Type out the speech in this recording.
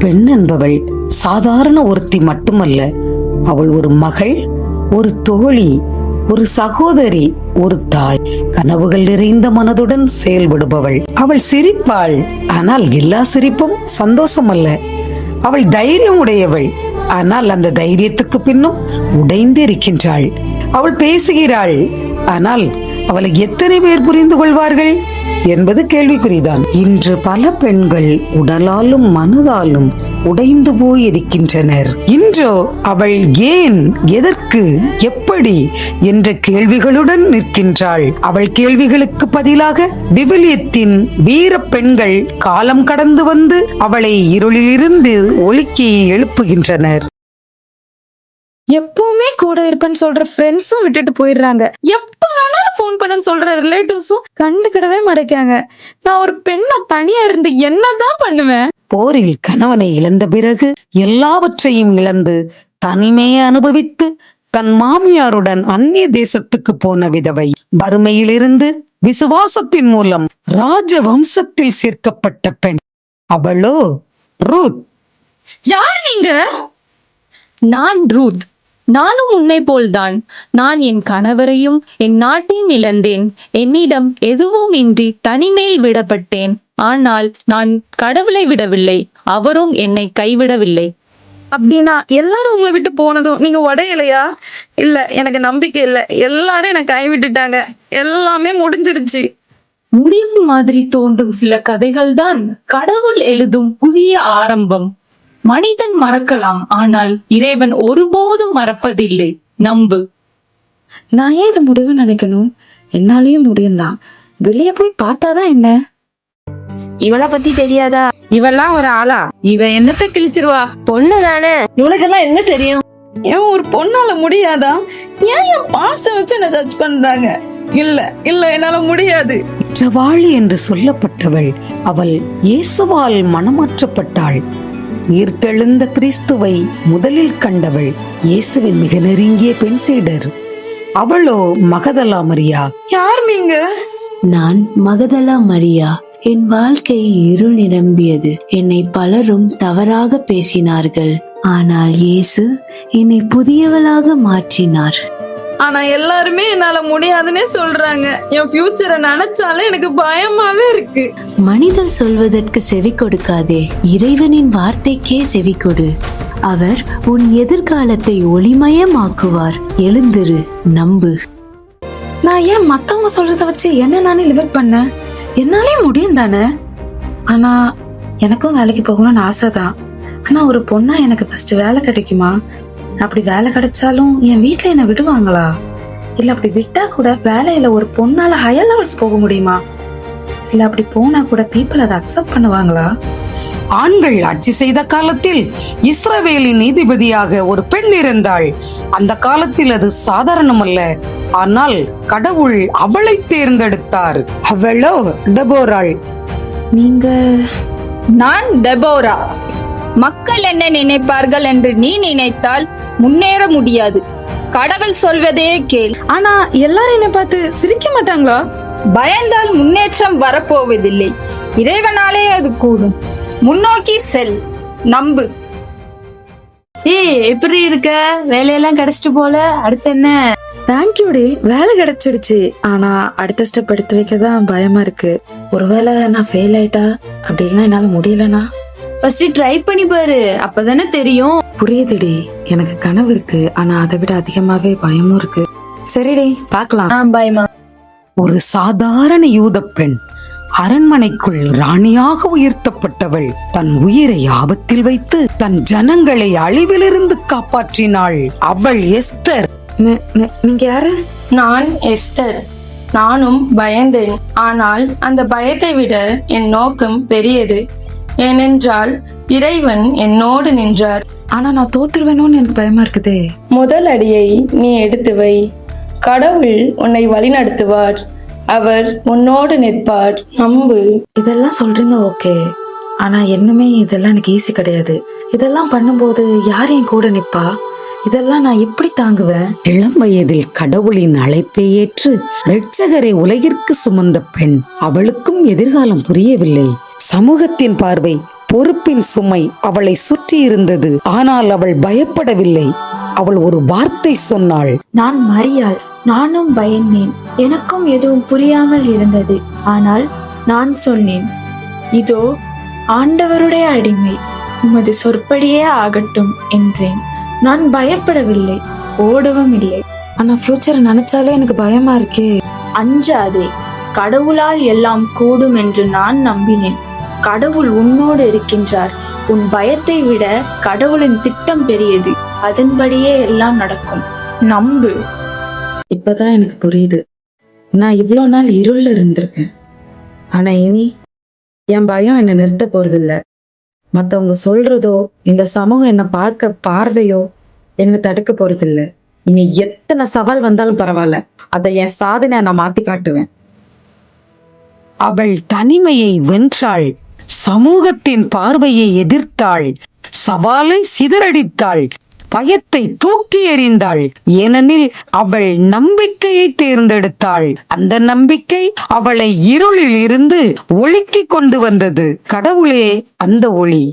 பெண் என்பவள் சாதாரண ஒருத்தி மட்டுமல்ல. அவள் ஒரு மகள், ஒரு தோழி, ஒரு சகோதரி, ஒரு தாய். கனவுகள் நிறைந்த மனதுடன் செயல்படுபவள். அவள் சிரிப்பாள், ஆனால் எல்லா சிரிப்பும் சந்தோஷம் அல்ல. அவள் தைரியம் உடையவள், ஆனால் அந்த தைரியத்துக்கு பின்னும் உடைந்து இருக்கின்றாள். அவள் பேசுகிறாள், ஆனால் அவளை எத்தனை பேர் புரிந்து கொள்வார்கள் என்பது கேள்விக்குறிதான். இன்று பல பெண்கள் உடலாலும் மனதாலும் உடைந்து போயிருக்கின்றனர். இன்றோ அவள் ஏன், எதற்கு, எப்படி என்ற கேள்விகளுடன் நிற்கின்றாள். அவள் கேள்விகளுக்கு பதிலாக விவிலியத்தின் வீர பெண்கள் காலம் கடந்து வந்து அவளை இருளிலிருந்து ஒழுக்கி எழுப்புகின்றனர். எப்பவுமே கூட இருப்பேன்னு சொல்ற ஃப்ரெண்ட்ஸும் விட்டுட்டு போயிடுறாங்க. எப்ப வேணாலும் போன் பண்ணன்னு சொல்ற ரிலேட்டிவ்ஸும் கண்டுக்கிடவே மாட்டேங்காங்க. நான் ஒரு பெண்ணை தனியா இருந்து என்னதான் பண்ணுவேன்? போரில் கணவனை இழந்த பிறகு எல்லாவற்றையும் இழந்து தனிமையை அனுபவித்து தன் மாமியாருடன் அந்நிய தேசத்துக்கு போன விதவை. வறுமையிலிருந்து விசுவாசத்தின் மூலம் ராஜ வம்சத்தில் சேர்க்கப்பட்ட பெண். அவளோ ரூத். யார் நீங்க? நான் ரூத். நானும் உன்னை போல்தான். நான் என் கணவரையும் என் நாட்டையும் இழந்தேன். என்னிடம் எதுவும் இன்றி தனிமையில் விடப்பட்டேன். ஆனால் நான் கடவுளை விடவில்லை, அவரும் என்னை கைவிடவில்லை. அப்படின்னா எல்லாரும் உங்களை விட்டு போனதும் நீங்க உடையலையா? இல்ல, எனக்கு நம்பிக்கை இல்ல. எல்லாரும் என்னை கைவிட்டுட்டாங்க. எல்லாமே முடிஞ்சிருச்சு. முடிவு மாதிரி தோன்றும் சில கதைகள் தான் கடவுள் எழுதும் புதிய ஆரம்பம். மனிதன் மறக்கலாம், ஆனால் இறைவன் ஒருபோதும் மறப்பதில்லை. நம்பு. நான் ஏன் இது முடிவு நினைக்கணும்? என்னாலயும் முடியும்தான். வெளியே போய் பார்த்தாதான் என்ன? இவளை பத்தி தெரியாதா? இவெல்லாம் ஒரு ஆளா? இவ என்னத்த கிழிச்சிருவா? பொண்ணு தானே, இவளுக்கெல்லாம் என்ன தெரியும்? ஏன் ஒரு பொண்ணால முடியாதா? ஏன் என் பாஸ்ட வச்சு என்ன ஜட்ஜ் பண்றாங்க? இல்ல இல்ல, என்னால முடியாது. குற்றவாளி என்று சொல்லப்பட்டவள் அவள் இயேசுவால் மனமாற்றப்பட்டாள். உயிர்த்தெழுந்த கிறிஸ்துவை முதலில் கண்டவள் இயேசுவின் மிக நெருங்கிய பெண் சீடர். அவளோ மகதலா மரியா. யார் நீங்க? நான் மகதலா மரியா. என் வாழ்க்கை இருள் நிரம்பியது. என்னை பலரும் தவறாக பேசினார்கள். ஆனால் இயேசு என்னை புதியவளாக மாற்றினார். ஆனா எல்லாருமே என்னால முடியாதுன்னே சொல்றாங்க. என் ஃபியூச்சரை நினைச்சாலே எனக்கு பயமாவே இருக்கு. மனிதர் சொல்வதற்கு செவி கொடுக்காதே, இறைவனின் வார்த்தைக்கே செவி கொடு. அவர் உன் எதிர்காலத்தை ஒளிமயமாக்குவார். எழுந்திரு, நம்பு. நான் ஏன் மத்தவங்க சொல்றத வச்சு என்ன நானே லிமிட் பண்ணேன்? என்னாலே முடியும் தானே. ஆனா எனக்கும் வேலைக்கு போகணும்னு ஆசைதான். ஆனா ஒரு பொண்ணா எனக்கு ஃபர்ஸ்ட் வேலை கிடைக்குமா? அப்படி வேலை கிடைச்சாலும் என் வீட்டுல என்ன விடுவாங்களா? இல்ல அப்படி விட்டா கூட வேலையில ஒரு பொண்ணால ஹையர் லெவல்ஸ் போக முடியுமா? இல்ல அப்படி போனா கூட பீப்புள் அதை அக்செப்ட் பண்ணுவாங்களா? ஆண்கள் ஆட்சி செய்த காலத்தில் இஸ்ரவேலின் நீதிபதியாக ஒரு பெண் இருந்தாள். அந்த காலத்தில் அது சாதாரணம் அல்ல. ஆனால் கடவுள் அவளை தேர்ந்தெடுத்தார். அவளோ டெபோராள். நீங்க? நான் டெபோரா. மக்கள் என்ன நினைப்பார்கள் என்று நீ நினைத்தால் முன்னேற முடியாது. கடவுள் சொல்வதே கேள். ஆனா எல்லாரும் என்ன பார்த்து சிரிக்க மாட்டாங்களா? பயந்தால் முன்னேற்றம் வரப்போவதில்லை. இறைவனாலே அது கூடும். முன்னோக்கி செல், நம்பு. எப்படி இருக்க? வேலையெல்லாம் கிடைச்சிட்டு போல, அடுத்து என்ன? தேங்க்யூடி, வேலை கிடைச்சிடுச்சு. ஆனா அடுத்த ஸ்டெப் எடுத்து வைக்கதான் பயமா இருக்கு. ஒருவேளை நான் ஃபெயில் ஆயிட்டா, அப்படி இல்லைன்னா என்னால முடியலனா? ஃபர்ஸ்ட் ட்ரை பண்ணி பாரு, அப்பதானே தெரியும். புரியுதுடி, எனக்கு கனவு இருக்கு. ஆனா அதை விட அதிகமாவே பயமும் இருக்கு. சரிடி, பாக்கலாம். பயமா? ஒரு சாதாரண யூத பெண், அரண்மனைக்குள் ராணியாக உயர்த்தப்பட்டவள், தன் உயிரை ஆபத்தில் வைத்து தன் ஜனங்களை அழிவிலிருந்து காப்பாற்றினாள். அவள் எஸ்தர். நீங்க யாரு? நான் எஸ்தர். நானும் பயந்தேன். ஆனால் அந்த பயத்தை விட என் நோக்கம் பெரியது. ஏனென்றால் இறைவன் என்னோடு நின்றார். ஆனா நான் தோத்துருவேணும்னு எனக்கு பயமா இருக்குதே. முதல் அடியை நீ எடுத்து வை. கடவுள் உன்னை வழிநடத்துவார். அவர் உன்னோடு நிற்பார். நம்பு. இதெல்லாம் சொல்றீங்க ஓகே, ஆனா என்னமே இதெல்லாம் எனக்கு ஈஸி கிடையாது. இதெல்லாம் பண்ணும்போது யார் என் கூட நிப்பா? இதெல்லாம் நான் எப்படி தாங்குவேன்? இளம் வயதில் கடவுளின் அழைப்பை ஏற்று இரட்சகரை உலகிற்கு சுமந்த பெண். அவளுக்கும் எதிர்காலம் புரியவில்லை. சமூகத்தின் பார்வை பொறுப்பின் சுமை அவளை சுற்றி இருந்தது. ஆனால் அவள் பயப்படவில்லை. அவள் ஒரு வார்த்தை சொன்னாள். நான் மரியாள். நானும் பயந்தேன். எனக்கும் எதுவும் புரியாமல் இருந்தது. ஆனால் நான் சொன்னேன், இதோ ஆண்டவருடைய அடிமை, உமது சொற்படியே ஆகட்டும் என்றேன். நான் பயப்படவில்லை, ஓடவும் இல்லை. ஆனா ஃபியூச்சர் நினைச்சாலே எனக்கு பயமா இருக்கே. அஞ்சாதே, கடவுளால் எல்லாம் கூடும் என்று நான் நம்பினேன். கடவுள் உன்னோடு இருக்கின்றார். உன் பயத்தை விட கடவுளின் திட்டம் பெரியது. அதன்படியே எல்லாம் நடக்கும். நம்பு. இப்பதான் எனக்கு புரியுது. நான் இவ்வளோ நாள் இருள்ல இருந்திருக்கேன். ஆனா இனி என் பயம் என்னை நிறுத்த போறதில்ல. மத்தவங்க சொல்றதோ இந்த சமூகம் என்னை பார்க்க பார்வையோ என்னை தடுக்க போறதில்ல. இனி எத்தனை சவால் வந்தாலும் பரவாயில்ல, அதை என் சாதனை நான் மாத்தி காட்டுவேன். அவள் தனிமையை வென்றாள். சமூகத்தின் பார்வையை எதிர்த்தாள். சவாலை சிதறடித்தாள். பயத்தை தூக்கி எறிந்தாள். ஏனெனில் அவள் நம்பிக்கையை தேர்ந்தெடுத்தாள். அந்த நம்பிக்கை அவளை இருளில் இருந்து ஒளிக்கு கொண்டு வந்தது. கடவுளே அந்த ஒளி.